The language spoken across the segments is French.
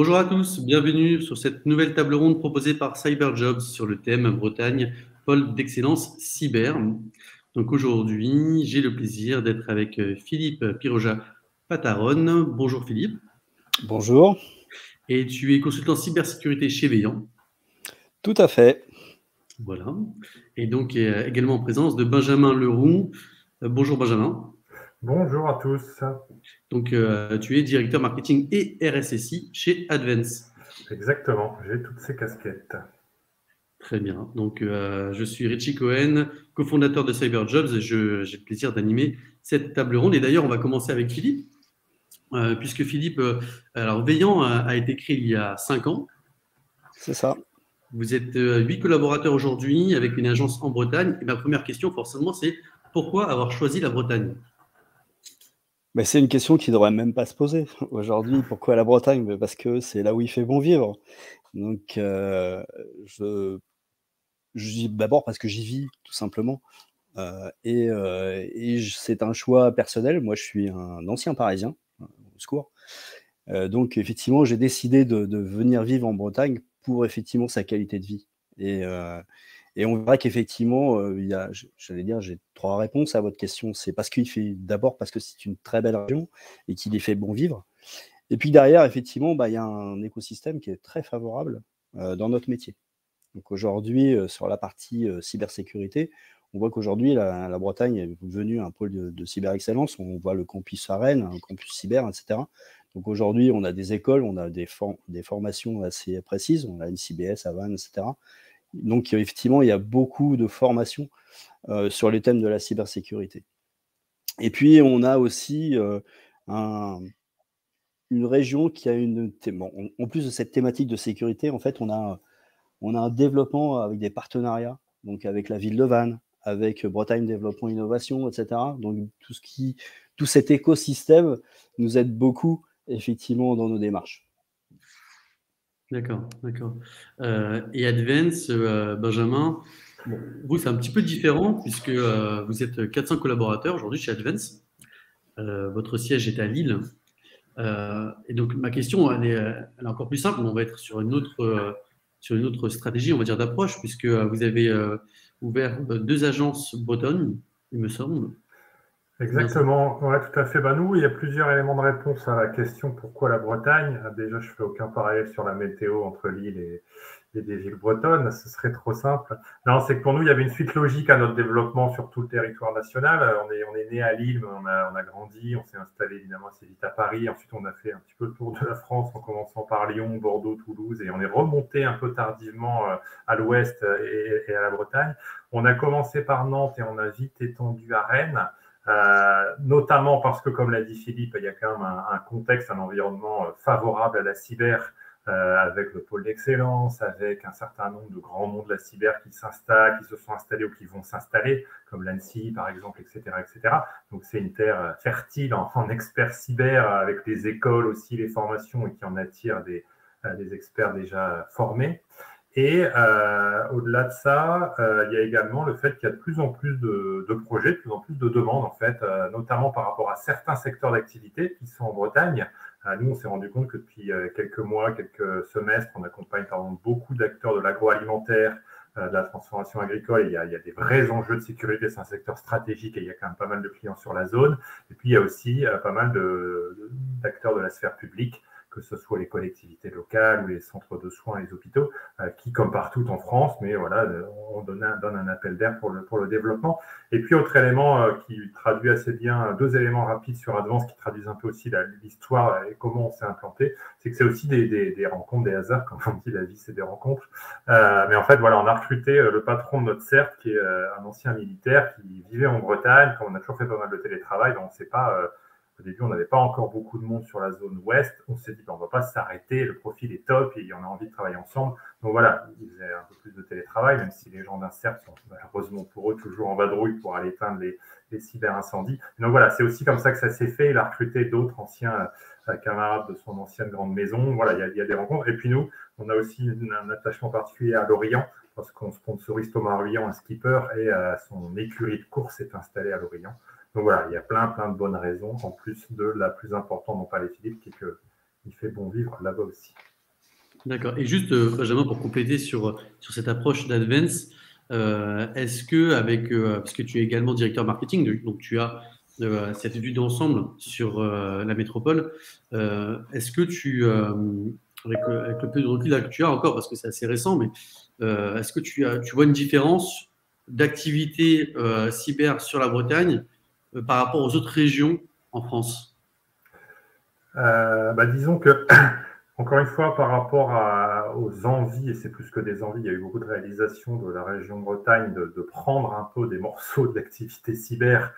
Bonjour à tous, bienvenue sur cette nouvelle table ronde proposée par CyberJobs sur le thème Bretagne, pôle d'excellence cyber. Donc aujourd'hui, j'ai le plaisir d'être avec Philippe Piroja-Pataronne. Bonjour Philippe. Bonjour. Et tu es consultant cybersécurité chez Veillant. Tout à fait. Voilà. Et donc également en présence de Benjamin Leroux. Bonjour Benjamin. Bonjour à tous. Donc tu es directeur marketing et RSSI chez Advance. Exactement, j'ai toutes ces casquettes. Très bien. Donc, je suis Richie Cohen, cofondateur de CyberJobs et j'ai le plaisir d'animer cette table ronde. Et d'ailleurs, on va commencer avec Philippe, puisque Philippe, alors Veillant a été créé il y a 5 ans. C'est ça. Vous êtes 8 collaborateurs aujourd'hui avec une agence en Bretagne. Et ma première question, forcément, c'est pourquoi avoir choisi la Bretagne? Mais c'est une question qui ne devrait même pas se poser. Aujourd'hui, pourquoi la Bretagne? Parce que c'est là où il fait bon vivre. Donc, d'abord parce que j'y vis, tout simplement. C'est un choix personnel. Moi, je suis un ancien Parisien, au secours. Donc, effectivement, j'ai décidé de venir vivre en Bretagne pour effectivement sa qualité de vie. Et on verra qu'effectivement, j'allais dire, j'ai 3 réponses à votre question. C'est d'abord parce que c'est une très belle région et qu'il y fait bon vivre. Et puis derrière, effectivement, il y a un écosystème qui est très favorable dans notre métier. Donc aujourd'hui, sur la partie cybersécurité, on voit qu'aujourd'hui, la Bretagne est devenue un pôle de cyber-excellence. On voit le campus à Rennes, un campus cyber, etc. Donc aujourd'hui, on a des écoles, on a des formations assez précises. On a une CBS à Vannes, etc. Donc effectivement, il y a beaucoup de formations sur les thèmes de la cybersécurité. Et puis, on a aussi une région qui a en plus de cette thématique de sécurité, en fait, on a un développement avec des partenariats, donc avec la ville de Vannes, avec Bretagne Développement Innovation, etc. Donc tout cet écosystème nous aide beaucoup, effectivement, dans nos démarches. D'accord, d'accord. Et Advance, Benjamin, bon, vous, c'est un petit peu différent puisque vous êtes 400 collaborateurs aujourd'hui chez Advance. Votre siège est à Lille. Et donc, ma question, elle est encore plus simple. On va être sur une autre stratégie, on va dire, d'approche, puisque vous avez ouvert 2 agences bretonnes, il me semble. C'est bien ça? Exactement, ouais, tout à fait. Nous, il y a plusieurs éléments de réponse à la question pourquoi la Bretagne. Déjà, je fais aucun parallèle sur la météo entre l'île et des villes bretonnes, ce serait trop simple. Non, c'est que pour nous, il y avait une suite logique à notre développement sur tout le territoire national. On est né à Lille, mais on a grandi, on s'est installé évidemment assez vite à Paris. Ensuite, on a fait un petit peu le tour de la France en commençant par Lyon, Bordeaux, Toulouse, et on est remonté un peu tardivement à l'ouest et à la Bretagne. On a commencé par Nantes et on a vite étendu à Rennes. Notamment parce que, comme l'a dit Philippe, il y a quand même un contexte, un environnement favorable à la cyber, avec le pôle d'excellence, avec un certain nombre de grands noms de la cyber qui s'installent, qui se sont installés ou qui vont s'installer, comme l'ANSSI par exemple, etc., etc. Donc c'est une terre fertile en experts cyber, avec les écoles aussi, les formations, et qui en attire des experts déjà formés. Et au-delà de ça, il y a également le fait qu'il y a de plus en plus de projets, de plus en plus de demandes, en fait, notamment par rapport à certains secteurs d'activité qui sont en Bretagne. Nous, on s'est rendu compte que depuis quelques mois, quelques semestres, on accompagne par exemple beaucoup d'acteurs de l'agroalimentaire, de la transformation agricole. Il y a des vrais enjeux de sécurité, c'est un secteur stratégique et il y a quand même pas mal de clients sur la zone. Et puis, il y a aussi pas mal d'acteurs de la sphère publique, que ce soit les collectivités locales ou les centres de soins, les hôpitaux, qui, comme partout en France, mais voilà, on donne un appel d'air pour le développement. Et puis, autre élément qui traduit assez bien, 2 éléments rapides sur Advance qui traduisent un peu aussi l'histoire et comment on s'est implanté, c'est que c'est aussi des rencontres, des hasards, comme on dit, la vie, c'est des rencontres. Mais en fait, voilà, on a recruté le patron de notre CERT, qui est un ancien militaire qui vivait en Bretagne. Comme on a toujours fait pas mal de télétravail, on ne sait pas... Au début, on n'avait pas encore beaucoup de monde sur la zone ouest. On s'est dit, on ne va pas s'arrêter, le profil est top et on a envie de travailler ensemble. Donc voilà, ils faisaient un peu plus de télétravail, même si les gens d'un CERT sont malheureusement pour eux toujours en vadrouille pour aller éteindre les cyberincendies. Donc voilà, c'est aussi comme ça que ça s'est fait. Il a recruté d'autres anciens camarades de son ancienne grande maison. Voilà, il y a des rencontres. Et puis nous, on a aussi un attachement particulier à Lorient, parce qu'on sponsorise Thomas Ruyant, un skipper, et son écurie de course est installée à Lorient. Donc voilà, il y a plein de bonnes raisons, en plus de la plus importante, non pas les Philippe, qui est qu'il fait bon vivre là-bas aussi. D'accord. Et juste, Benjamin, pour compléter sur cette approche d'Advance, est-ce que parce que tu es également directeur marketing, donc tu as cette vue d'ensemble sur la métropole, est-ce que avec le peu de recul là que tu as encore, parce que c'est assez récent, mais est-ce que tu vois une différence d'activité cyber sur la Bretagne par rapport aux autres régions en France? Disons que, encore une fois, par rapport aux envies, et c'est plus que des envies, il y a eu beaucoup de réalisations de la région Bretagne de prendre un peu des morceaux de l'activité cyber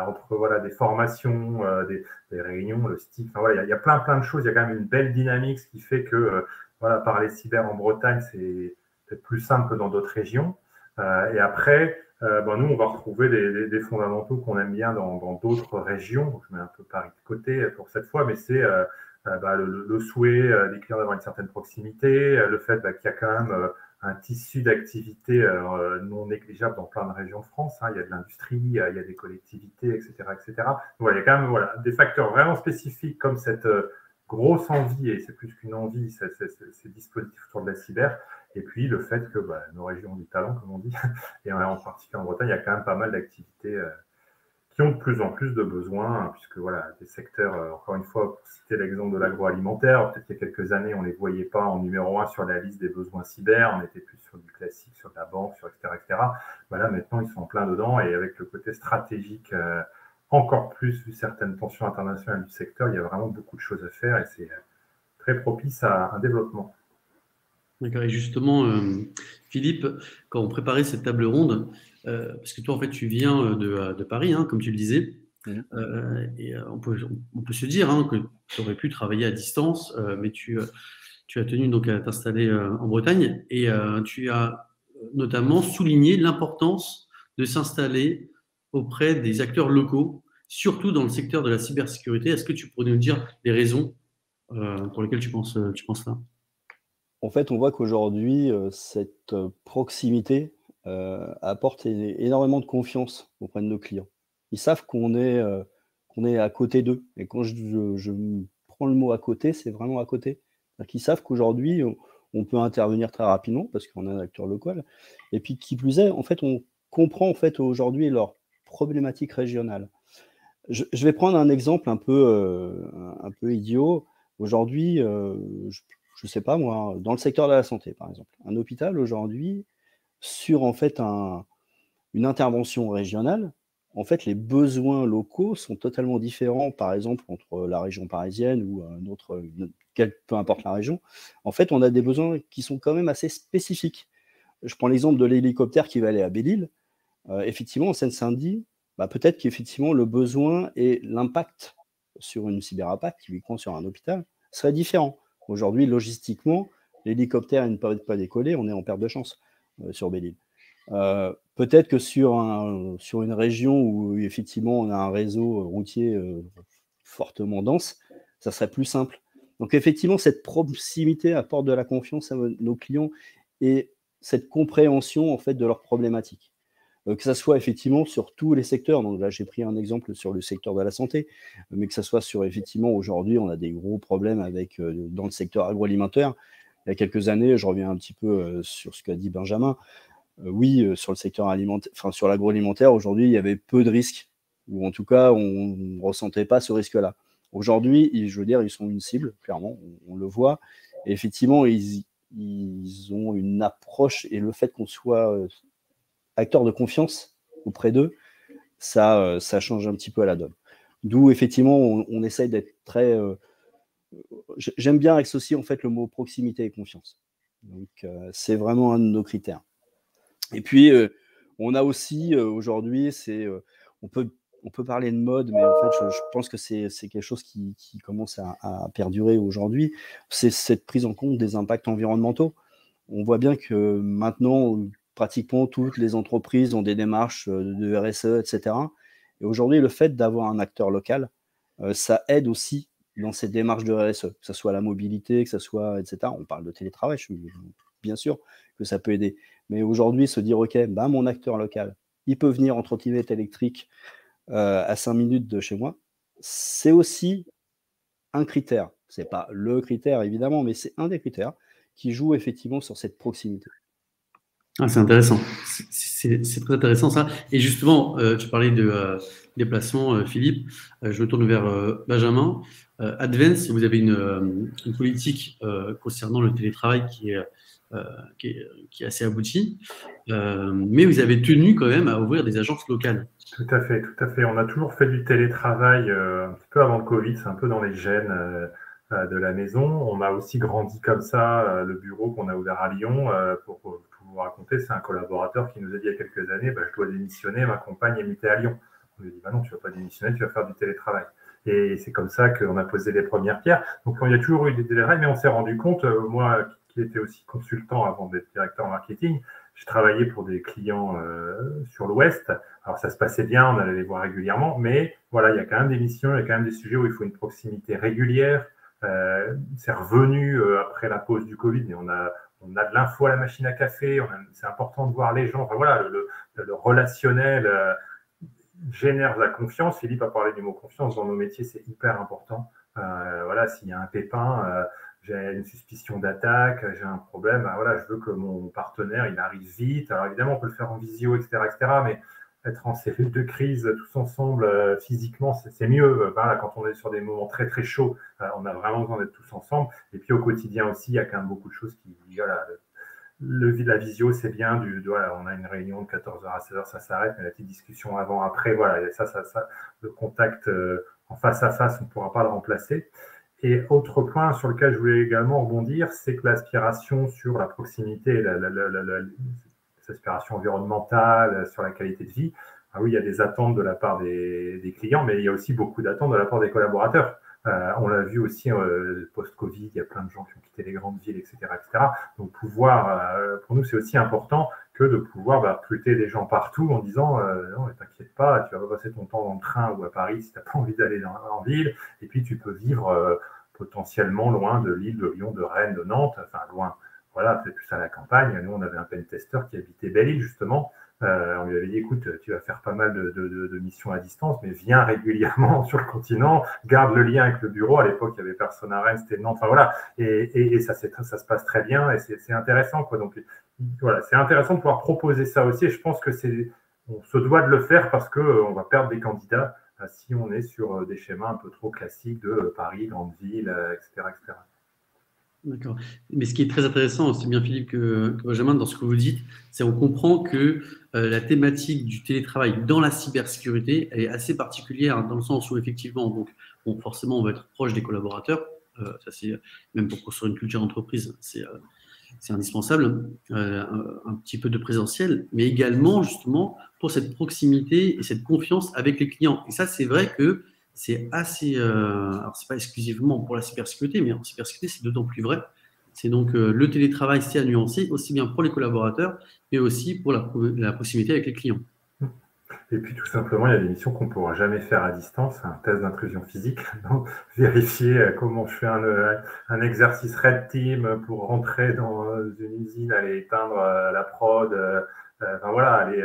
entre des formations, des réunions, le style. Enfin, voilà, il y a plein de choses. Il y a quand même une belle dynamique, ce qui fait que parler cyber en Bretagne, c'est peut-être plus simple que dans d'autres régions. Et après, nous, on va retrouver des fondamentaux qu'on aime bien dans d'autres régions. Donc, je mets un peu Paris de côté pour cette fois, mais c'est le souhait des clients d'avoir une certaine proximité, le fait qu'il y a quand même un tissu d'activités non négligeable dans plein de régions de France. Hein. Il y a de l'industrie, il y a des collectivités, etc. etc. Donc, voilà, il y a quand même des facteurs vraiment spécifiques comme cette grosse envie, et c'est plus qu'une envie, ces dispositifs autour de la cyber. Et puis le fait que nos régions ont du talent, comme on dit, et en particulier en Bretagne, il y a quand même pas mal d'activités qui ont de plus en plus de besoins, puisque des secteurs, encore une fois, pour citer l'exemple de l'agroalimentaire, peut-être qu'il y a quelques années, on ne les voyait pas en numéro 1 sur la liste des besoins cyber, on était plus sur du classique, sur de la banque, sur etc. etc. Là, maintenant, ils sont en plein dedans, et avec le côté stratégique, encore plus, vu certaines tensions internationales du secteur, il y a vraiment beaucoup de choses à faire, et c'est très propice à un développement. D'accord. Et justement, Philippe, quand on préparait cette table ronde, parce que toi, en fait, tu viens de Paris, hein, comme tu le disais, et on peut se dire que tu aurais pu travailler à distance, mais tu as tenu donc à t'installer en Bretagne, et tu as notamment souligné l'importance de s'installer auprès des acteurs locaux, surtout dans le secteur de la cybersécurité. Est-ce que tu pourrais nous dire les raisons pour lesquelles tu penses là? En fait, on voit qu'aujourd'hui, cette proximité apporte énormément de confiance auprès de nos clients. Ils savent qu'on est à côté d'eux. Et quand je prends le mot à côté, c'est vraiment à côté. C'est-à-dire qu'ils savent qu'aujourd'hui, on peut intervenir très rapidement parce qu'on est un acteur local. Et puis, qui plus est, en fait, on comprend en fait aujourd'hui leurs problématiques régionales. Je vais prendre un exemple un peu idiot. Aujourd'hui, je sais pas moi, dans le secteur de la santé, par exemple. Un hôpital aujourd'hui, sur en fait une intervention régionale, en fait, les besoins locaux sont totalement différents, par exemple, entre la région parisienne ou peu importe la région. En fait, on a des besoins qui sont quand même assez spécifiques. Je prends l'exemple de l'hélicoptère qui va aller à Belle-Île. Effectivement, en Seine-Saint-Denis, peut-être qu'effectivement, le besoin et l'impact sur une cyberattaque, typiquement sur un hôpital, serait différent. Aujourd'hui, logistiquement, l'hélicoptère ne peut pas décoller, on est en perte de chance sur Belle-Île. Peut-être que sur une région où effectivement on a un réseau routier fortement dense, ça serait plus simple. Donc effectivement, cette proximité apporte de la confiance à nos clients et cette compréhension en fait de leurs problématiques. Que ça soit effectivement sur tous les secteurs. Donc là, j'ai pris un exemple sur le secteur de la santé, mais que ça soit sur effectivement aujourd'hui, on a des gros problèmes dans le secteur agroalimentaire. Il y a quelques années, je reviens un petit peu sur ce qu'a dit Benjamin. Oui, sur le secteur alimentaire, enfin sur l'agroalimentaire, aujourd'hui, il y avait peu de risques, ou en tout cas, on ne ressentait pas ce risque-là. Aujourd'hui, je veux dire, ils sont une cible, clairement, on le voit. Et effectivement, ils ont une approche, et le fait qu'on soit acteur de confiance auprès d'eux, ça change un petit peu à la donne. D'où, effectivement, on essaye d'être très... J'aime bien associer, en fait, le mot proximité et confiance. Donc, c'est vraiment un de nos critères. Et puis, on a aussi, aujourd'hui, on peut parler de mode, mais en fait, je pense que c'est quelque chose qui commence à perdurer aujourd'hui. C'est cette prise en compte des impacts environnementaux. On voit bien que maintenant, pratiquement toutes les entreprises ont des démarches de RSE, etc. Et aujourd'hui, le fait d'avoir un acteur local, ça aide aussi dans ces démarches de RSE, que ce soit la mobilité, que ce soit, etc. On parle de télétravail, bien sûr que ça peut aider. Mais aujourd'hui, se dire, OK, mon acteur local, il peut venir en trottinette électrique à 5 minutes de chez moi, c'est aussi un critère. Ce n'est pas le critère, évidemment, mais c'est un des critères qui joue effectivement sur cette proximité. Ah, c'est intéressant. C'est très intéressant ça. Et justement, tu parlais de déplacement, Philippe. Je me tourne vers Benjamin. Advance, vous avez une politique concernant le télétravail qui est assez aboutie, mais vous avez tenu quand même à ouvrir des agences locales. Tout à fait, tout à fait. On a toujours fait du télétravail un petit peu avant le Covid, c'est un peu dans les gènes de la maison. On a aussi grandi comme ça. Le bureau qu'on a ouvert à Lyon, pour tout vous raconter, c'est un collaborateur qui nous a dit il y a quelques années, je dois démissionner, ma compagne est mutée à Lyon. On lui a dit, non, tu ne vas pas démissionner, tu vas faire du télétravail. Et c'est comme ça qu'on a posé les premières pierres. Donc, il y a toujours eu des télétravail, mais on s'est rendu compte, moi qui étais aussi consultant avant d'être directeur marketing, je travaillais pour des clients sur l'Ouest. Alors, ça se passait bien, on allait les voir régulièrement, mais voilà, il y a quand même des missions, il y a quand même des sujets où il faut une proximité régulière. C'est revenu après la pause du Covid, mais on a de l'info à la machine à café, c'est important de voir les gens. Enfin, voilà, le relationnel génère la confiance. Philippe a parlé du mot confiance. Dans nos métiers, c'est hyper important. Voilà, s'il y a un pépin, j'ai une suspicion d'attaque, j'ai un problème, voilà, je veux que mon partenaire, il arrive vite. Alors évidemment, on peut le faire en visio, etc., mais être en cellule de crise tous ensemble physiquement, c'est mieux. Voilà, quand on est sur des moments très très chauds, on a vraiment besoin d'être tous ensemble. Et puis au quotidien aussi, il y a quand même beaucoup de choses qui, voilà, la visio, c'est bien. Voilà, on a une réunion de 14h à 16h, ça s'arrête, mais la petite discussion avant, après, voilà, et ça, le contact en face à face, on ne pourra pas le remplacer. Et autre point sur lequel je voulais également rebondir, c'est que l'aspiration sur la proximité, l'aspiration environnementale, sur la qualité de vie, oui, il y a des attentes de la part des clients, mais il y a aussi beaucoup d'attentes de la part des collaborateurs. On l'a vu aussi post-Covid, il y a plein de gens qui ont quitté les grandes villes, etc. etc. Donc, pour nous, c'est aussi important que de pouvoir recruter des gens partout en disant non, t'inquiète pas, tu vas passer ton temps dans le train ou à Paris si tu n'as pas envie d'aller en ville, et puis tu peux vivre potentiellement loin de Lille, de Lyon, de Rennes, de Nantes, enfin loin. Voilà, peut-être plus à la campagne. Nous, on avait un pentester qui habitait Belle-Île, justement. On lui avait dit, écoute, tu vas faire pas mal de missions à distance, mais viens régulièrement sur le continent, garde le lien avec le bureau. À l'époque, il n'y avait personne à Rennes, c'était Nantes. Enfin, voilà. Et ça se passe très bien et c'est intéressant, quoi. Donc, voilà, c'est intéressant de pouvoir proposer ça aussi. Et je pense que on se doit de le faire parce qu'on va perdre des candidats si on est sur des schémas un peu trop classiques de Paris, grande ville, etc., etc. D'accord. Mais ce qui est très intéressant, aussi bien Philippe que Benjamin, dans ce que vous dites, c'est qu'on comprend que la thématique du télétravail dans la cybersécurité, elle est assez particulière dans le sens où effectivement, donc, bon, forcément, on va être proche des collaborateurs. Ça, c'est même pour construire une culture d'entreprise, c'est indispensable. Un petit peu de présentiel, mais également justement pour cette proximité et cette confiance avec les clients. Et ça, c'est vrai que c'est assez. Alors, c'est pas exclusivement pour la cybersécurité, mais en cybersécurité, c'est d'autant plus vrai. C'est donc le télétravail, c'est à nuancer, aussi bien pour les collaborateurs, mais aussi pour la proximité avec les clients. Et puis tout simplement, il y a des missions qu'on ne pourra jamais faire à distance, un test d'intrusion physique, donc vérifier comment je fais un exercice Red Team pour rentrer dans une usine, aller éteindre la prod, enfin voilà, aller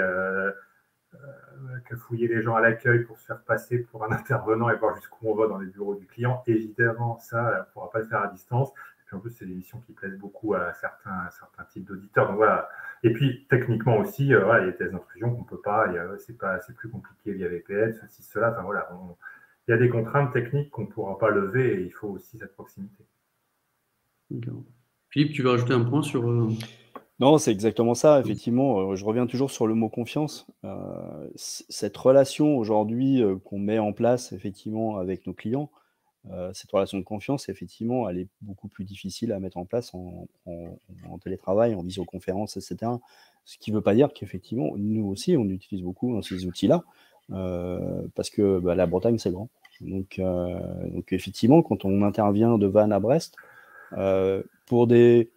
fouiller les gens à l'accueil pour se faire passer pour un intervenant et voir jusqu'où on va dans les bureaux du client. Évidemment, ça, on ne pourra pas le faire à distance. Et puis en plus, c'est des missions qui plaisent beaucoup à certains types d'auditeurs. Donc voilà. Et puis techniquement aussi, il y a des tests d'intrusion qu'on ne peut pas. C'est plus compliqué via VPN, ceci, cela. Enfin voilà. Il y a des contraintes techniques qu'on ne pourra pas lever et il faut aussi cette proximité. D'accord. Philippe, tu veux rajouter un point sur. Non, c'est exactement ça. Effectivement, je reviens toujours sur le mot confiance. Cette relation aujourd'hui qu'on met en place effectivement avec nos clients, cette relation de confiance, effectivement, elle est beaucoup plus difficile à mettre en place en télétravail, en visioconférence, etc. Ce qui ne veut pas dire qu'effectivement, nous aussi, on utilise beaucoup ces outils-là, parce que la Bretagne, c'est grand. Donc effectivement, quand on intervient de Vannes à Brest, pour des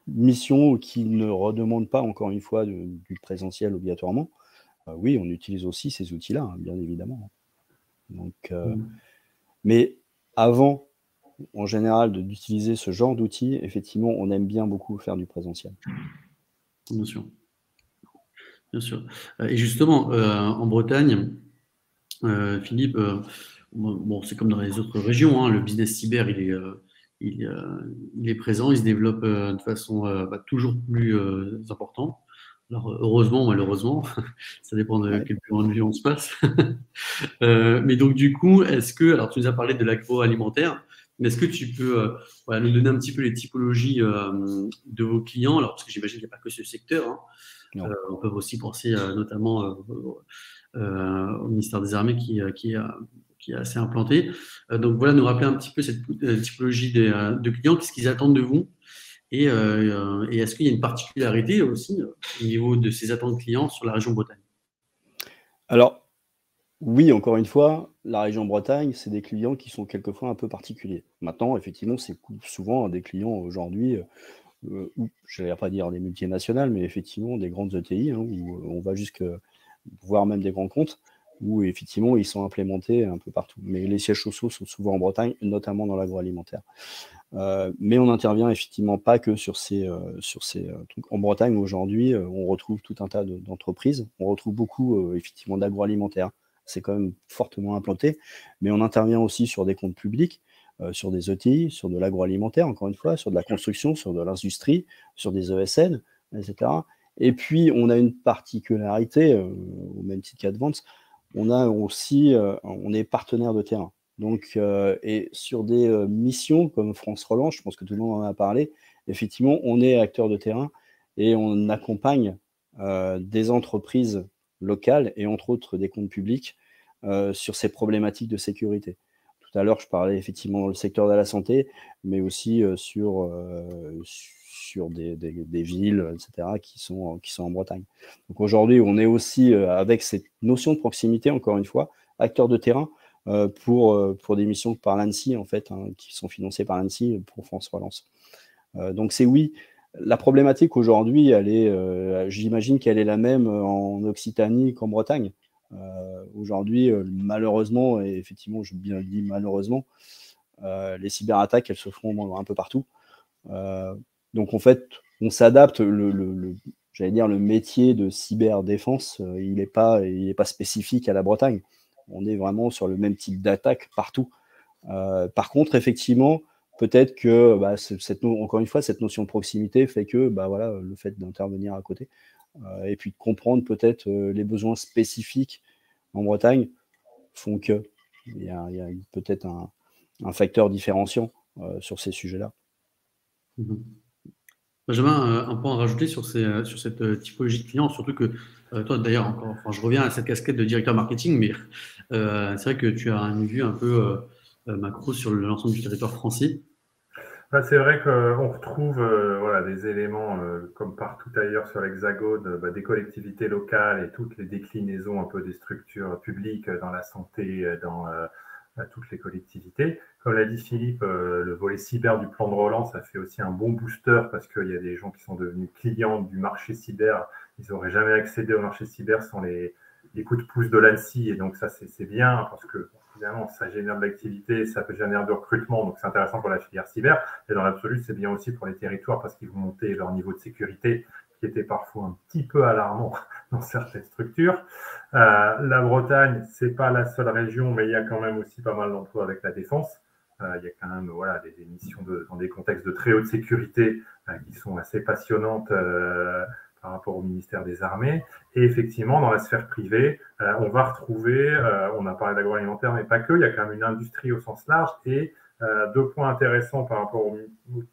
missions qui ne redemandent pas, encore une fois, du présentiel obligatoirement, oui, on utilise aussi ces outils-là, hein, bien évidemment. Donc, mais avant, en général, d'utiliser ce genre d'outils, effectivement, on aime bien beaucoup faire du présentiel. Bien sûr. Bien sûr. Et justement, en Bretagne, Philippe, bon, c'est comme dans les autres régions, hein, le business cyber, il il est présent, il se développe de façon toujours plus importante. Alors, heureusement ou malheureusement, ça dépend de Ouais. quel point de vue on se passe. Mais donc, du coup, alors tu nous as parlé de l'agroalimentaire, mais est-ce que tu peux nous donner un petit peu les typologies de vos clients? Alors, parce que j'imagine qu'il n'y a pas que ce secteur, hein. Non. On peut aussi penser notamment au ministère des Armées qui est assez implanté. Donc voilà, nous rappeler un petit peu cette typologie de clients, qu'est-ce qu'ils attendent de vous et est-ce qu'il y a une particularité aussi au niveau de ces attentes clients sur la région Bretagne? Alors, oui, encore une fois, la région Bretagne, c'est des clients qui sont quelquefois un peu particuliers. Maintenant, effectivement, c'est souvent des clients aujourd'hui, ou je ne vais pas dire des multinationales, mais effectivement des grandes ETI, hein, où on va jusque voire même des grands comptes, où effectivement ils sont implémentés un peu partout. Mais les sièges sociaux sont souvent en Bretagne, notamment dans l'agroalimentaire. Mais on n'intervient effectivement pas que sur ces trucs. En Bretagne, aujourd'hui, on retrouve tout un tas d'entreprises. On retrouve beaucoup, effectivement, d'agroalimentaire. C'est quand même fortement implanté. Mais on intervient aussi sur des comptes publics, sur des ETI, sur de l'agroalimentaire, encore une fois, sur de la construction, sur de l'industrie, sur des ESN, etc. Et puis, on a une particularité, au même titre qu'Advance, on a aussi, on est partenaire de terrain. Donc, et sur des missions comme France Relance, je pense que tout le monde en a parlé, effectivement, on est acteur de terrain et on accompagne des entreprises locales et entre autres des comptes publics sur ces problématiques de sécurité. Tout à l'heure, je parlais effectivement dans le secteur de la santé, mais aussi sur des villes, etc., qui sont en Bretagne. Donc aujourd'hui, on est aussi, avec cette notion de proximité, encore une fois, acteur de terrain, pour des missions par l'ANSSI, en fait, hein, qui sont financées par l'ANSSI pour France Relance. Donc c'est oui. La problématique aujourd'hui, j'imagine qu'elle est la même en Occitanie qu'en Bretagne. Aujourd'hui, malheureusement, et effectivement, je bien dis malheureusement, les cyberattaques, elles se font un peu partout. Donc en fait, on s'adapte. J'allais dire, le métier de cyberdéfense, il n'est pas spécifique à la Bretagne. On est vraiment sur le même type d'attaque partout. Par contre, effectivement, peut-être que encore une fois, cette notion de proximité fait que voilà, le fait d'intervenir à côté et puis de comprendre peut-être les besoins spécifiques en Bretagne font que il y a peut-être un facteur différenciant sur ces sujets-là. Mhm. Benjamin, un point à rajouter sur cette typologie de clients, surtout que toi, d'ailleurs, je reviens à cette casquette de directeur marketing, mais c'est vrai que tu as une vue un peu macro sur l'ensemble du territoire français. C'est vrai qu'on retrouve des éléments comme partout ailleurs sur l'Hexagone, des collectivités locales et toutes les déclinaisons un peu des structures publiques dans la santé, dans toutes les collectivités. Comme l'a dit Philippe, le volet cyber du plan de relance a fait aussi un bon booster parce qu'il y a des gens qui sont devenus clients du marché cyber. Ils n'auraient jamais accédé au marché cyber sans les coups de pouce de l'ANSSI. Et donc ça, c'est bien parce que évidemment, ça génère de l'activité, ça peut générer du recrutement, donc c'est intéressant pour la filière cyber. Et dans l'absolu, c'est bien aussi pour les territoires parce qu'ils vont monter leur niveau de sécurité qui était parfois un petit peu alarmant dans certaines structures. La Bretagne, c'est pas la seule région, mais il y a quand même aussi pas mal d'emplois avec la défense. Il y a quand même des missions dans des contextes de très haute sécurité qui sont assez passionnantes par rapport au ministère des Armées. Et effectivement, dans la sphère privée, on va retrouver, on a parlé d'agroalimentaire, mais pas que, il y a quand même une industrie au sens large et deux points intéressants par rapport au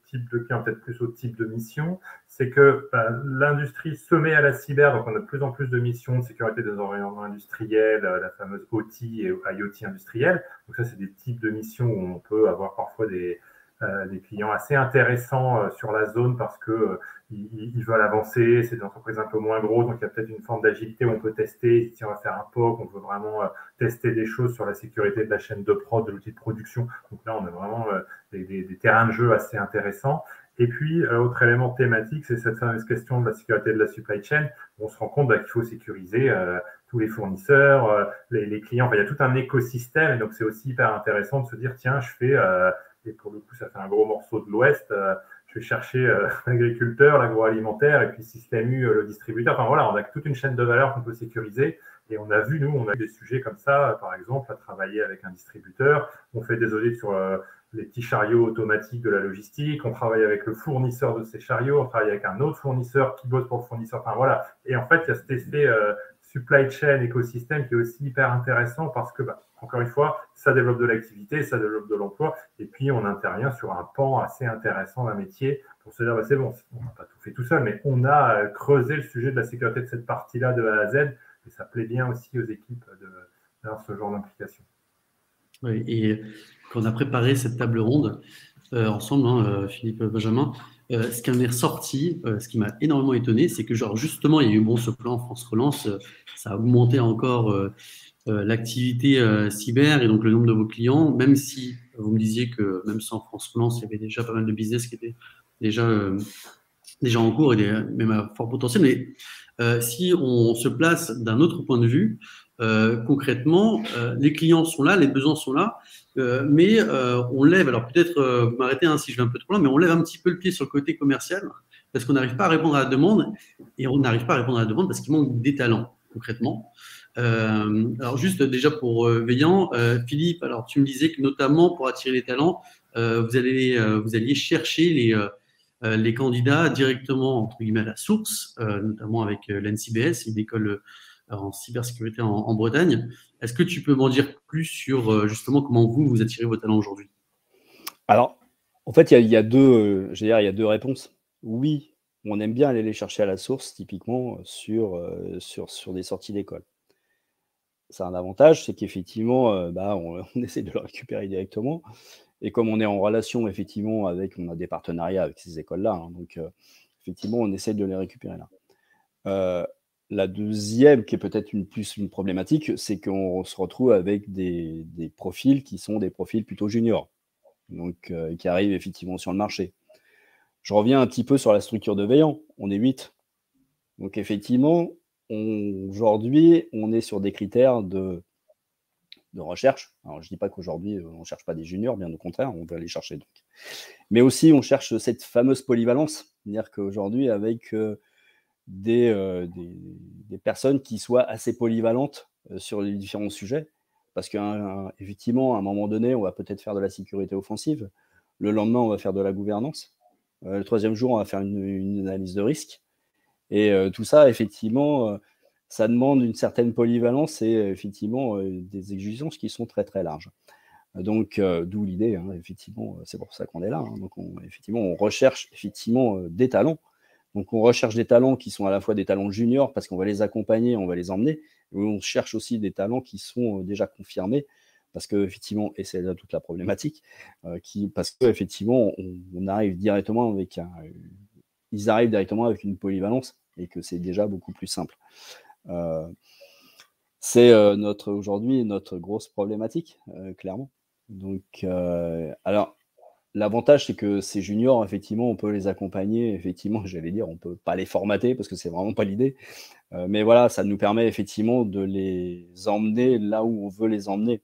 type de client, peut-être plus au type de mission, c'est que l'industrie se met à la cyber, donc on a de plus en plus de missions de sécurité des environnements industriels, la fameuse OT et IoT industrielle. Donc ça, c'est des types de missions où on peut avoir parfois des clients assez intéressants sur la zone parce que ils veulent avancer, c'est des entreprises un peu moins grosses, donc il y a peut-être une forme d'agilité où on peut tester, si on va faire un POC, on veut vraiment tester des choses sur la sécurité de la chaîne de prod, de l'outil de production. Donc là, on a vraiment des terrains de jeu assez intéressants. Et puis, autre élément thématique, c'est cette fameuse question de la sécurité de la supply chain. On se rend compte qu'il faut sécuriser tous les fournisseurs, les clients. Enfin, il y a tout un écosystème, et donc c'est aussi hyper intéressant de se dire, tiens, je fais, et pour le coup, ça fait un gros morceau de l'Ouest, je vais chercher l'agriculteur, l'agroalimentaire, et puis Système U, le distributeur. Enfin voilà, on a toute une chaîne de valeur qu'on peut sécuriser. Et on a vu, nous, on a eu des sujets comme ça, par exemple, à travailler avec un distributeur. On fait des audits sur les petits chariots automatiques de la logistique, on travaille avec le fournisseur de ces chariots, on travaille avec un autre fournisseur qui bosse pour le fournisseur. Enfin voilà. Et en fait, il y a cet effet supply chain, écosystème qui est aussi hyper intéressant parce que, encore une fois, ça développe de l'activité, ça développe de l'emploi. Et puis, on intervient sur un pan assez intéressant d'un métier pour se dire, c'est bon, on n'a pas tout fait tout seul, mais on a creusé le sujet de la sécurité de cette partie-là de A à Z. Et ça plaît bien aussi aux équipes d'avoir ce genre d'implication. Oui, et quand on a préparé cette table ronde ensemble, hein, Philippe, Benjamin, ce qui en est ressorti, ce qui m'a énormément étonné, c'est que genre justement, il y a eu ce plan France Relance, ça a augmenté encore l'activité cyber et donc le nombre de vos clients, même si vous me disiez que même sans France Relance, il y avait déjà pas mal de business qui étaient déjà en cours et même à fort potentiel. Mais si on se place d'un autre point de vue, concrètement, les clients sont là, les besoins sont là, mais on lève, alors peut-être, vous m'arrêtez si je vais un peu trop loin, mais on lève un petit peu le pied sur le côté commercial parce qu'on n'arrive pas à répondre à la demande et on n'arrive pas à répondre à la demande parce qu'il manque des talents, concrètement. Alors juste déjà pour Veillant, Philippe, alors tu me disais que notamment pour attirer les talents, vous alliez chercher les candidats directement entre guillemets à la source, notamment avec l'NCBS, une école en cybersécurité en Bretagne. Est-ce que tu peux m'en dire plus sur justement comment vous attirez vos talents aujourd'hui? Alors, en fait, il y a deux réponses. Oui, on aime bien aller les chercher à la source, typiquement sur des sorties d'école. Ça a un avantage, c'est qu'effectivement, on essaie de le récupérer directement. Et comme on est en relation, effectivement, on a des partenariats avec ces écoles-là, hein, donc effectivement, on essaie de les récupérer là. La deuxième, qui est peut-être plus une problématique, c'est qu'on se retrouve avec des profils qui sont des profils plutôt juniors, donc qui arrivent effectivement sur le marché. Je reviens un petit peu sur la structure de Veillant. On est 8. Donc effectivement, aujourd'hui, on est sur des critères de recherche. Alors, je ne dis pas qu'aujourd'hui, on ne cherche pas des juniors, bien au contraire, on veut aller chercher. Donc. Mais aussi, on cherche cette fameuse polyvalence. C'est-à-dire qu'aujourd'hui, avec des personnes qui soient assez polyvalentes sur les différents sujets, parce qu'effectivement, à un moment donné, on va peut-être faire de la sécurité offensive. Le lendemain, on va faire de la gouvernance. Le troisième jour, on va faire une analyse de risque. Et tout ça, effectivement, ça demande une certaine polyvalence et effectivement des exigences qui sont très très larges. Donc, d'où l'idée, hein, effectivement, c'est pour ça qu'on est là. Hein. Donc, on recherche effectivement des talents. Donc, on recherche des talents qui sont à la fois des talents juniors parce qu'on va les accompagner, on va les emmener. Et on cherche aussi des talents qui sont déjà confirmés parce que effectivement, et c'est là toute la problématique, parce qu'effectivement, on arrive directement ils arrivent directement avec une polyvalence et que c'est déjà beaucoup plus simple. C'est aujourd'hui notre grosse problématique, clairement. Donc, alors, l'avantage, c'est que ces juniors, effectivement, on peut les accompagner. Effectivement, j'allais dire, on peut pas les formater parce que c'est vraiment pas l'idée. Mais voilà, ça nous permet effectivement de les emmener là où on veut les emmener.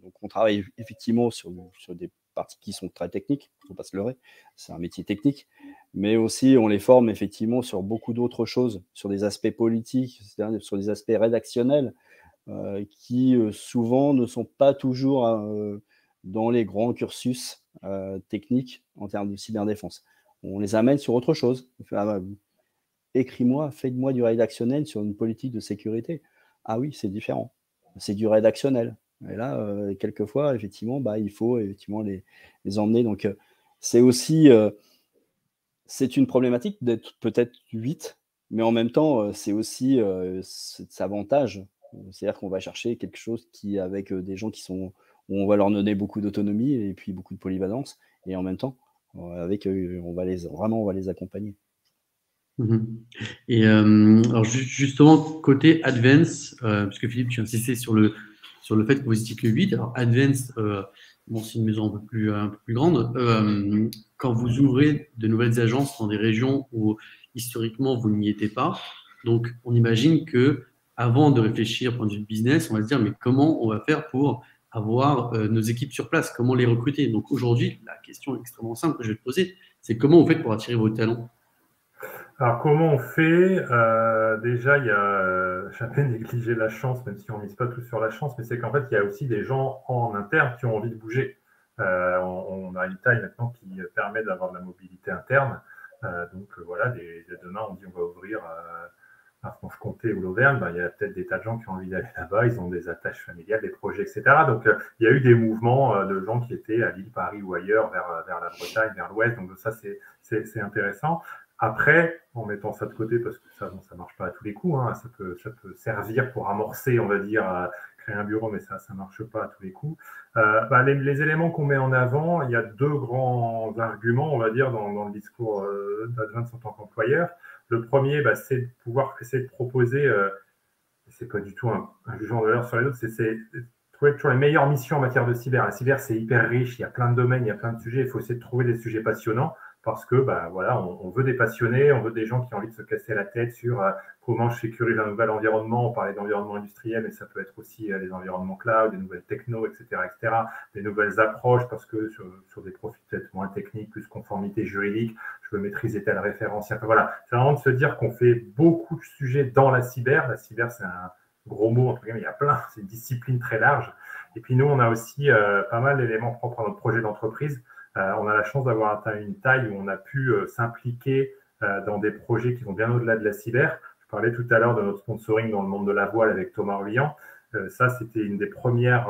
Donc, on travaille effectivement sur des parties qui sont très techniques, il ne faut pas se leurrer, c'est un métier technique, mais aussi on les forme effectivement sur beaucoup d'autres choses, sur des aspects politiques, c'est-à-dire sur des aspects rédactionnels qui souvent ne sont pas toujours dans les grands cursus techniques en termes de cyberdéfense. On les amène sur autre chose. Écris-moi, fais-moi du rédactionnel sur une politique de sécurité. Ah oui, c'est différent. C'est du rédactionnel. Et là, quelquefois, effectivement, il faut effectivement les emmener. Donc, c'est aussi c'est une problématique d'être peut-être 8, mais en même temps, c'est aussi cet avantage. C'est-à-dire qu'on va chercher quelque chose qui, avec des gens où on va leur donner beaucoup d'autonomie et puis beaucoup de polyvalence, et en même temps, on va les accompagner. Et alors justement, côté Advance, puisque Philippe, tu as insisté sur le fait que vous étiez que 8. Alors Advance, c'est une maison un peu plus grande. Quand vous ouvrez de nouvelles agences dans des régions où historiquement vous n'y étiez pas, donc on imagine que avant de réfléchir point de vue business, on va se dire mais comment on va faire pour avoir nos équipes sur place, comment les recruter. Donc aujourd'hui, la question extrêmement simple que je vais te poser, c'est comment vous faites pour attirer vos talents? Alors, comment on fait? Déjà, il y a jamais négliger la chance, même si on ne mise pas tout sur la chance, mais c'est qu'en fait, il y a aussi des gens en interne qui ont envie de bouger. On a une taille maintenant qui permet d'avoir de la mobilité interne. Donc voilà, demain, on dit on va ouvrir à Franche-Comté ou l'Auvergne, il y a peut-être des tas de gens qui ont envie d'aller là-bas, ils ont des attaches familiales, des projets, etc. Donc il y a eu des mouvements de gens qui étaient à Lille, Paris ou ailleurs, vers la Bretagne, vers l'Ouest. Donc ça, c'est intéressant. Après, en mettant ça de côté, parce que ça ne marche pas à tous les coups, hein, ça peut servir pour amorcer, on va dire, créer un bureau, mais ça ne marche pas à tous les coups. Les éléments qu'on met en avant, il y a deux grands arguments, on va dire, dans le discours d'Advance en tant qu'employeur. Le premier, c'est de pouvoir essayer de proposer, c'est pas du tout un jugement de valeur sur les autres, c'est trouver toujours les meilleures missions en matière de cyber. La cyber, c'est hyper riche, il y a plein de domaines, il y a plein de sujets, il faut essayer de trouver des sujets passionnants. Parce que voilà, on veut des passionnés, on veut des gens qui ont envie de se casser la tête sur comment je sécurise un nouvel environnement. On parlait d'environnement industriel, mais ça peut être aussi les environnements cloud, des nouvelles techno, etc., des nouvelles approches, parce que sur des profils peut-être moins techniques, plus conformité juridique, je veux maîtriser tel référentiel. Enfin, voilà, c'est vraiment de se dire qu'on fait beaucoup de sujets dans la cyber. La cyber, c'est un gros mot, entre guillemets, il y a plein, c'est une discipline très large. Et puis nous, on a aussi pas mal d'éléments propres à notre projet d'entreprise. On a la chance d'avoir atteint une taille où on a pu s'impliquer dans des projets qui vont bien au-delà de la cyber. Je parlais tout à l'heure de notre sponsoring dans le monde de la voile avec Thomas Rullian. Ça, c'était une des premières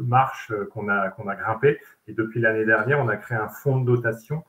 marches qu'on a grimpées. Et depuis l'année dernière, on a créé un fonds de dotation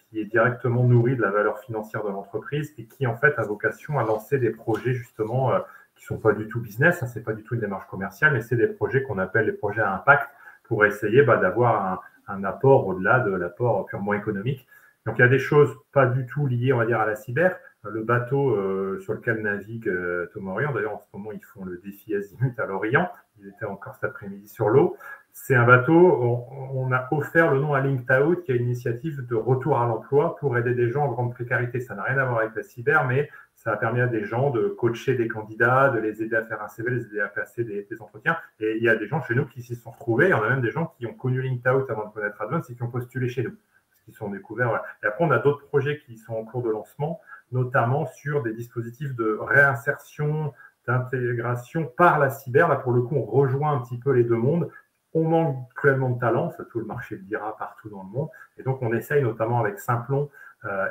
qui est directement nourri de la valeur financière de l'entreprise et qui, en fait, a vocation à lancer des projets, justement, qui ne sont pas du tout business. Ce n'est pas du tout une démarche commerciale, mais c'est des projets qu'on appelle les projets à impact pour essayer d'avoir un apport au-delà de l'apport purement économique. Donc, il y a des choses pas du tout liées, on va dire, à la cyber. Le bateau sur lequel navigue Thomas Rullian, d'ailleurs, en ce moment, ils font le défi Azimut à Lorient. Il était encore cet après-midi sur l'eau. C'est un bateau, on a offert le nom à Linked Out, qui est une initiative de retour à l'emploi pour aider des gens en grande précarité. Ça n'a rien à voir avec la cyber, mais ça a permis à des gens de coacher des candidats, de les aider à faire un CV, les aider à passer des entretiens. Et il y a des gens chez nous qui s'y sont retrouvés. Il y en a même des gens qui ont connu Linked Out avant de connaître Advance et qui ont postulé chez nous, parce qu'ils sont découverts. Voilà. Et après, on a d'autres projets qui sont en cours de lancement, notamment sur des dispositifs de réinsertion, d'intégration par la cyber. Là, pour le coup, on rejoint un petit peu les deux mondes. On manque cruellement de talent, ça tout le marché le dira partout dans le monde. Et donc, on essaye notamment avec Simplon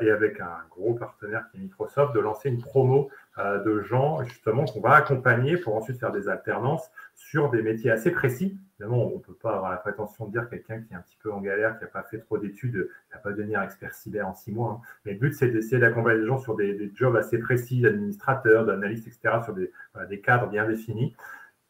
et avec un gros partenaire qui est Microsoft de lancer une promo de gens justement qu'on va accompagner pour ensuite faire des alternances sur des métiers assez précis. Évidemment, on ne peut pas avoir la prétention de dire quelqu'un qui est un petit peu en galère, qui n'a pas fait trop d'études, qui n'a pas devenir expert cyber en 6 mois. Hein. Mais le but, c'est d'essayer d'accompagner les gens sur des jobs assez précis, d'administrateurs, d'analystes, etc., sur des cadres bien définis.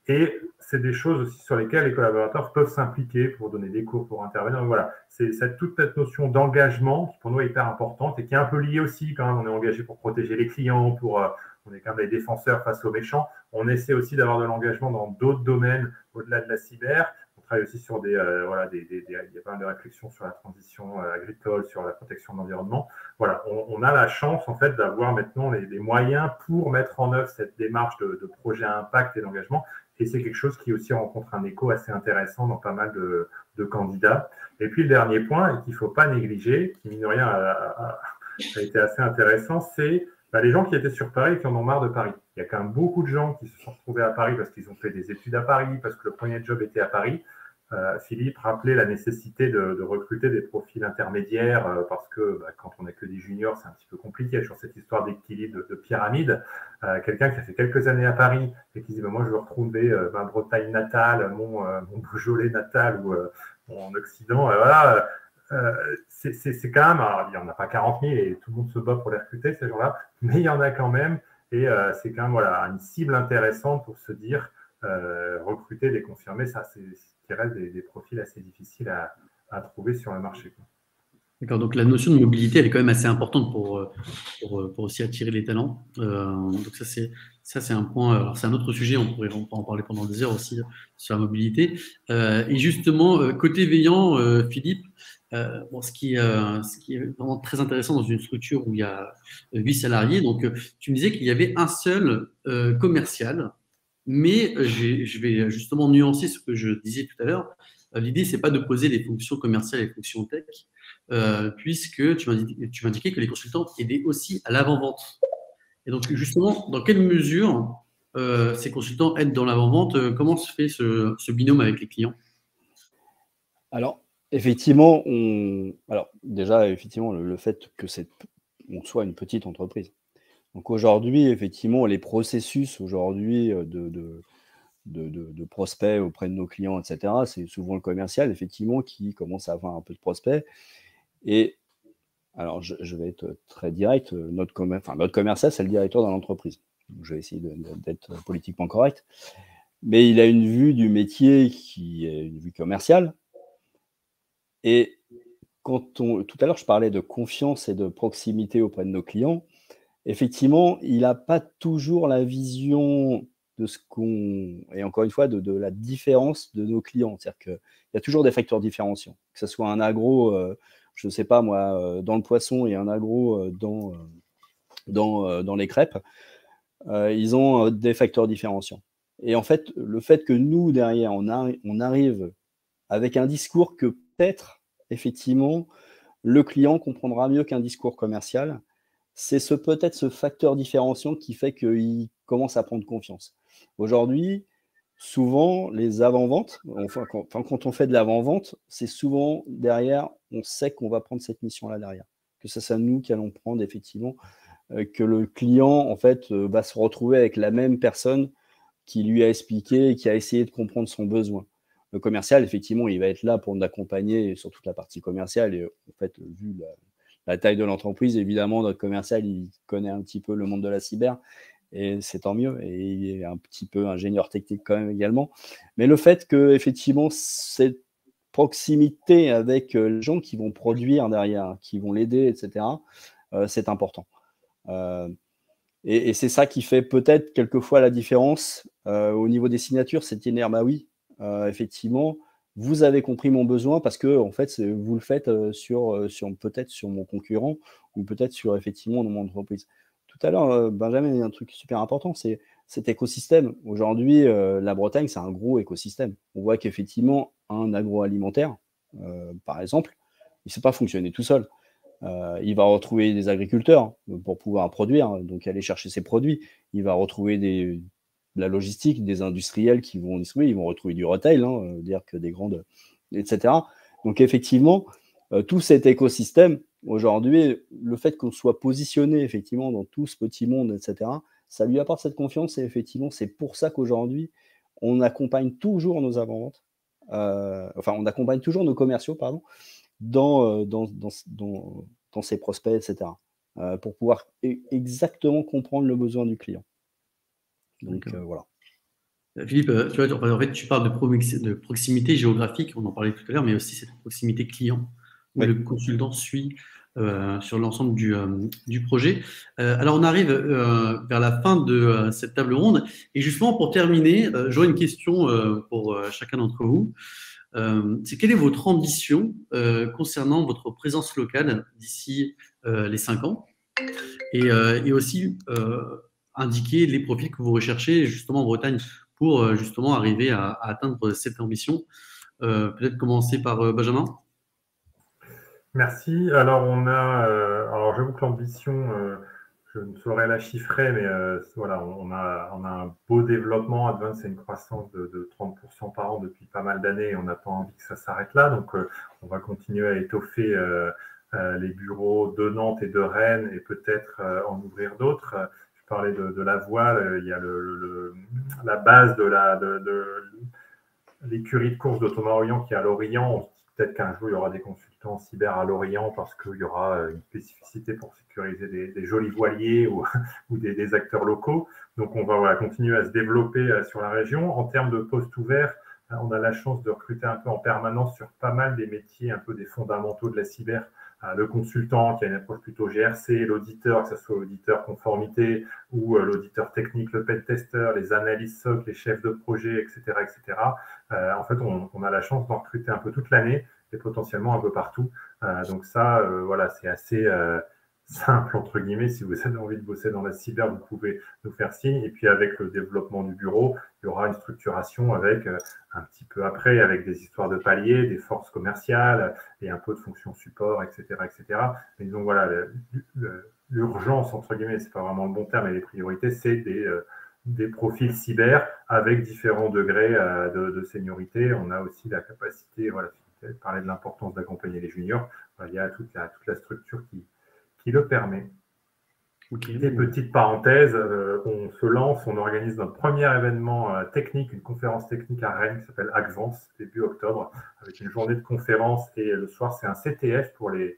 Et c'est des choses aussi sur lesquelles les collaborateurs peuvent s'impliquer pour donner des cours, pour intervenir. Donc voilà, c'est toute cette notion d'engagement qui pour nous est hyper importante et qui est un peu liée aussi quand même. On est engagé pour protéger les clients, on est quand même des défenseurs face aux méchants. On essaie aussi d'avoir de l'engagement dans d'autres domaines au-delà de la cyber. On travaille aussi sur il y a pas mal de réflexions sur la transition agricole, sur la protection de l'environnement. Voilà, on a la chance en fait d'avoir maintenant les moyens pour mettre en œuvre cette démarche de projet à impact et d'engagement. Et c'est quelque chose qui aussi rencontre un écho assez intéressant dans pas mal de candidats. Et puis le dernier point, et qu'il ne faut pas négliger, qui mine de rien a été assez intéressant, c'est les gens qui étaient sur Paris et qui en ont marre de Paris. Il y a quand même beaucoup de gens qui se sont retrouvés à Paris parce qu'ils ont fait des études à Paris, parce que le premier job était à Paris. Philippe rappelait la nécessité de recruter des profils intermédiaires parce que quand on n'a que des juniors, c'est un petit peu compliqué sur cette histoire d'équilibre de pyramide. Quelqu'un qui a fait quelques années à Paris et qui dit moi je veux retrouver ma Bretagne natale, mon Beaujolais natal ou en Occident, voilà. C'est quand même, alors, il n'y en a pas 40 000 et tout le monde se bat pour les recruter ces gens-là, mais il y en a quand même et c'est quand même une cible intéressante pour se dire recruter, les confirmer, ça c'est qui reste des profils assez difficiles à trouver sur le marché. D'accord, donc la notion de mobilité, elle est quand même assez importante pour aussi attirer les talents. Donc ça c'est un point, alors c'est un autre sujet, on pourrait en parler pendant des heures aussi sur la mobilité. Et justement, côté Veillant, Philippe, ce qui est vraiment très intéressant dans une structure où il y a 8 salariés, donc tu me disais qu'il y avait un seul commercial, mais je vais justement nuancer ce que je disais tout à l'heure. L'idée, c'est pas de poser les fonctions commerciales et les fonctions tech, puisque tu m'indiquais que les consultants aidaient aussi à l'avant-vente. Et donc, justement, dans quelle mesure ces consultants aident dans l'avant-vente? Comment se fait ce binôme avec les clients? Alors, Effectivement, alors déjà, effectivement, le fait que on soit une petite entreprise. Donc aujourd'hui, effectivement, les processus aujourd'hui de prospects auprès de nos clients, etc., c'est souvent le commercial, effectivement, qui commence à avoir un peu de prospects. Et alors, je vais être très direct, notre commercial, c'est le directeur de l'entreprise. Je vais essayer d'être politiquement correct. Mais il a une vue du métier qui est une vue commerciale. Et tout à l'heure, je parlais de confiance et de proximité auprès de nos clients. Effectivement, il n'a pas toujours la vision de ce et encore une fois, de la différence de nos clients. C'est-à-dire qu'il y a toujours des facteurs différenciants. Que ce soit un agro, je ne sais pas moi, dans le poisson et un agro dans les crêpes, ils ont des facteurs différenciants. Et en fait, le fait que nous, derrière, on arrive avec un discours que peut-être, effectivement, le client comprendra mieux qu'un discours commercial, c'est peut-être ce facteur différenciant qui fait qu'il commence à prendre confiance. Aujourd'hui, souvent, les avant-ventes, quand on fait de l'avant-vente, c'est souvent derrière, on sait qu'on va prendre cette mission-là derrière. Que c'est nous qui allons prendre, effectivement, que le client, en fait, va se retrouver avec la même personne qui lui a expliqué et qui a essayé de comprendre son besoin. Le commercial, effectivement, il va être là pour nous accompagner sur toute la partie commerciale. Et en fait, vu la taille de l'entreprise, évidemment, notre commercial, il connaît un petit peu le monde de la cyber. Et c'est tant mieux. Et il est un petit peu ingénieur technique quand même également. Mais le fait que, effectivement, cette proximité avec les gens qui vont produire derrière, qui vont l'aider, etc., c'est important. Et c'est ça qui fait peut-être quelquefois la différence au niveau des signatures, c'est de dire bah oui, effectivement, vous avez compris mon besoin parce que en fait, vous le faites peut-être sur mon concurrent ou peut-être sur effectivement mon entreprise. Tout à l'heure, Benjamin, il y a un truc super important, c'est cet écosystème. Aujourd'hui, la Bretagne, c'est un gros écosystème. On voit qu'effectivement, un agroalimentaire, par exemple, il ne sait pas fonctionner tout seul. Il va retrouver des agriculteurs pour pouvoir produire, donc aller chercher ses produits. Il va retrouver de la logistique, des industriels qui vont distribuer. Ils vont retrouver du retail, dire que des grandes, etc. Donc effectivement, tout cet écosystème, aujourd'hui, le fait qu'on soit positionné effectivement dans tout ce petit monde, etc., ça lui apporte cette confiance et effectivement, c'est pour ça qu'aujourd'hui, on accompagne toujours nos avant-ventes, on accompagne toujours nos commerciaux, pardon, dans ses prospects, etc., pour pouvoir exactement comprendre le besoin du client. Donc, voilà. Philippe, tu vois, en fait, tu parles de proximité géographique, on en parlait tout à l'heure, mais aussi cette proximité client, où le consultant suit sur l'ensemble du projet. Alors, on arrive vers la fin de cette table ronde. Et justement, pour terminer, j'aurais une question pour chacun d'entre vous. C'est quelle est votre ambition concernant votre présence locale d'ici les 5 ans et aussi indiquer les profils que vous recherchez justement en Bretagne pour justement arriver à atteindre cette ambition. Peut-être commencer par Benjamin. Merci. Alors, alors j'avoue que l'ambition, je ne saurais la chiffrer, mais voilà, on a un beau développement. Advance, c'est une croissance de 30% par an depuis pas mal d'années et on n'a pas envie que ça s'arrête là. Donc, on va continuer à étoffer les bureaux de Nantes et de Rennes et peut-être en ouvrir d'autres. Je parlais de la voile, il y a la base de l'écurie de course de Thomas Orient qui est à Lorient. Peut-être qu'un jour, il y aura des consultants cyber à Lorient parce qu'il y aura une spécificité pour sécuriser des jolis voiliers ou des acteurs locaux. Donc, on va continuer à se développer sur la région. En termes de postes ouverts, on a la chance de recruter un peu en permanence sur pas mal des métiers, un peu des fondamentaux de la cyber. Le consultant qui a une approche plutôt GRC, l'auditeur, que ce soit l'auditeur conformité ou l'auditeur technique, le pen tester, les analystes SOC, les chefs de projet, etc. etc. En fait, on a la chance d'en recruter un peu toute l'année et potentiellement un peu partout. Donc ça, voilà, c'est assez simple, entre guillemets. Si vous avez envie de bosser dans la cyber, vous pouvez nous faire signe. Et puis, avec le développement du bureau, il y aura une structuration avec un petit peu après, avec des histoires de paliers, des forces commerciales et un peu de fonction support, etc. etc. Mais donc, voilà, l'urgence, entre guillemets, c'est pas vraiment le bon terme, mais les priorités, c'est des profils cyber avec différents degrés de seniorité. On a aussi la capacité, voilà, de parler de l'importance d'accompagner les juniors. Voilà, il y a toute la structure qui le permet. Okay. Et petite parenthèse, on se lance, on organise notre premier événement technique, une conférence technique à Rennes qui s'appelle Advance, début octobre, avec une journée de conférence. Et le soir, c'est un CTF pour les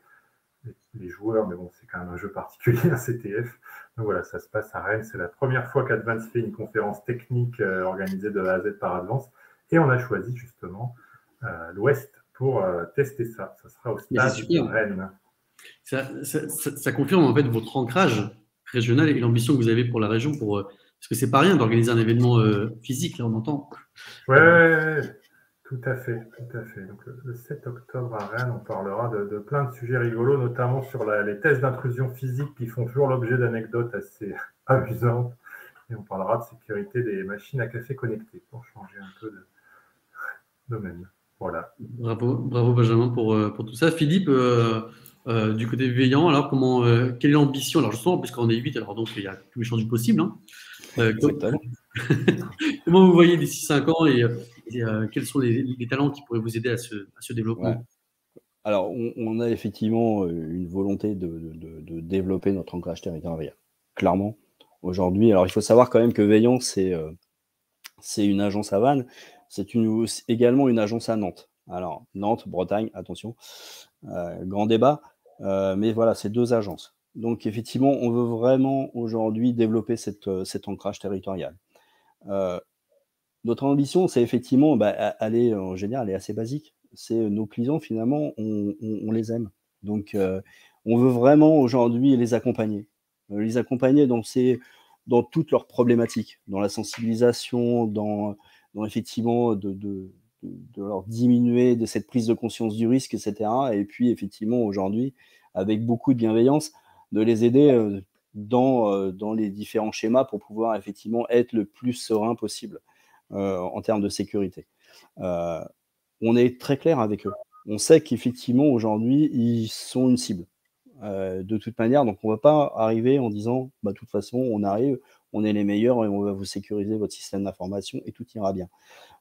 joueurs, mais bon, c'est quand même un jeu particulier, un CTF. Donc voilà, ça se passe à Rennes. C'est la première fois qu'Advance fait une conférence technique organisée de A à Z par Advance. Et on a choisi justement l'Ouest pour tester ça. Ça sera au stade de Rennes. Ça confirme en fait votre ancrage régional et l'ambition que vous avez pour la région, parce que c'est pas rien d'organiser un événement physique, là on entend. Ouais, tout à fait, tout à fait. Donc le 7 octobre à Rennes, on parlera de plein de sujets rigolos, notamment sur les tests d'intrusion physique qui font toujours l'objet d'anecdotes assez amusantes. Et on parlera de sécurité des machines à café connectées pour changer un peu de domaine. Voilà. Bravo Benjamin pour tout ça. Philippe, du côté Veillant, alors quelle est l'ambition? Alors justement, puisqu'on est 8, alors donc il y a tous les champs du possible. Hein. Comment vous voyez d'ici 5 ans et quels sont les talents qui pourraient vous aider à ce développement? Ouais. Alors, on a effectivement une volonté de développer notre ancrage territorial. Clairement, aujourd'hui, alors il faut savoir quand même que Veillant, c'est une agence à Vannes, c'est également une agence à Nantes. Alors, Nantes, Bretagne, attention, grand débat, mais voilà, c'est 2 agences. Donc, effectivement, on veut vraiment aujourd'hui développer cet ancrage territorial. Notre ambition, c'est effectivement, en général, elle est assez basique. C'est nos clients, finalement, on les aime. Donc, on veut vraiment aujourd'hui les accompagner dans toutes leurs problématiques, dans la sensibilisation, dans effectivement de leur diminuer de cette prise de conscience du risque, etc. Et puis, effectivement, aujourd'hui, avec beaucoup de bienveillance, de les aider dans les différents schémas pour pouvoir effectivement être le plus serein possible. En termes de sécurité. On est très clair avec eux. On sait qu'effectivement, aujourd'hui, ils sont une cible. De toute manière, donc on ne va pas arriver en disant, de toute façon, on arrive, on est les meilleurs et on va vous sécuriser votre système d'information et tout ira bien.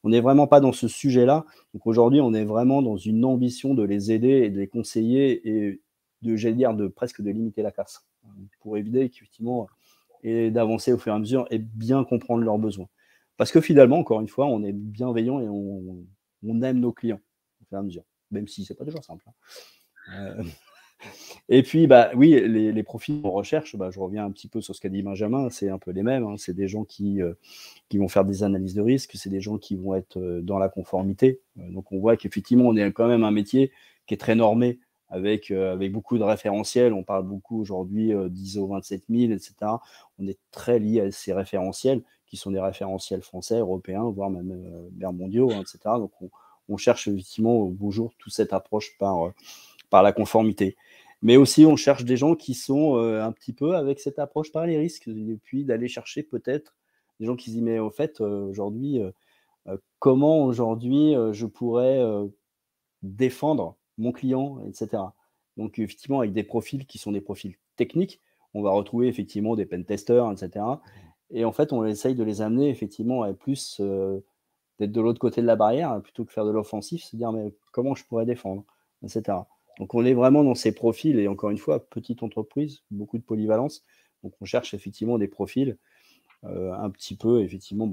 On n'est vraiment pas dans ce sujet-là. Donc aujourd'hui, on est vraiment dans une ambition de les aider et de les conseiller et presque de limiter la casse pour éviter qu'effectivement, et d'avancer au fur et à mesure et bien comprendre leurs besoins. Parce que finalement, encore une fois, on est bienveillant et on aime nos clients au fur et à mesure, même si ce n'est pas toujours simple. Et puis, oui, les profils qu'on recherche, je reviens un petit peu sur ce qu'a dit Benjamin, c'est un peu les mêmes. Hein. C'est des gens qui vont faire des analyses de risque, c'est des gens qui vont être dans la conformité. Donc, on voit qu'effectivement, on est quand même un métier qui est très normé, avec beaucoup de référentiels. On parle beaucoup aujourd'hui d'ISO 27000, etc. On est très lié à ces référentiels qui sont des référentiels français, européens, voire même mondiaux, etc. Donc, on cherche effectivement au beau jour toute cette approche par la conformité. Mais aussi, on cherche des gens qui sont un petit peu avec cette approche par les risques, et puis d'aller chercher peut-être des gens qui se disent, mais au fait, aujourd'hui, comment aujourd'hui je pourrais défendre mon client, etc. Donc, effectivement, avec des profils qui sont des profils techniques, on va retrouver effectivement des pentesters, etc. Et en fait, on essaye de les amener effectivement à plus d'être de l'autre côté de la barrière, plutôt que faire de l'offensif, se dire, mais comment je pourrais défendre, etc. Donc, on est vraiment dans ces profils, et encore une fois, petite entreprise, beaucoup de polyvalence. Donc, on cherche effectivement des profils un petit peu, effectivement,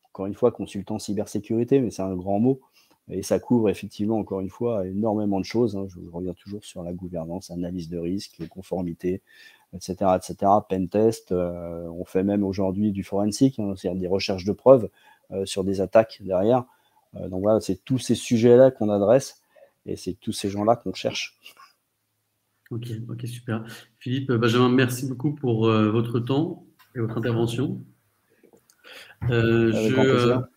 encore une fois, consultant cybersécurité, mais c'est un grand mot. Et ça couvre effectivement, encore une fois, énormément de choses. Hein. Je reviens toujours sur la gouvernance, analyse de risque, conformité, etc. Pentest, on fait même aujourd'hui du forensic, hein, c'est-à-dire des recherches de preuves sur des attaques derrière. Donc voilà, c'est tous ces sujets-là qu'on adresse et c'est tous ces gens-là qu'on cherche. Ok, super. Philippe, Benjamin, merci beaucoup pour votre temps et votre intervention. Avec grand plaisir.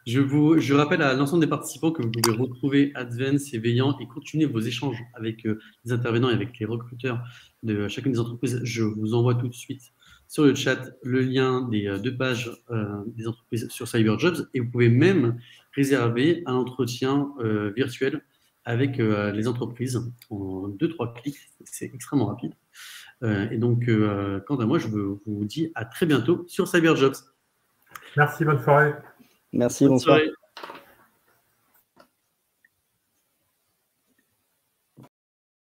Je rappelle à l'ensemble des participants que vous pouvez retrouver Advance et Veillant et continuer vos échanges avec les intervenants et avec les recruteurs de chacune des entreprises. Je vous envoie tout de suite sur le chat le lien des 2 pages des entreprises sur CyberJobs, et vous pouvez même réserver un entretien virtuel avec les entreprises en 2-3 clics. C'est extrêmement rapide. Et donc, quant à moi, je vous dis à très bientôt sur CyberJobs. Merci, bonne soirée. Merci, Bonne bonsoir. soirée.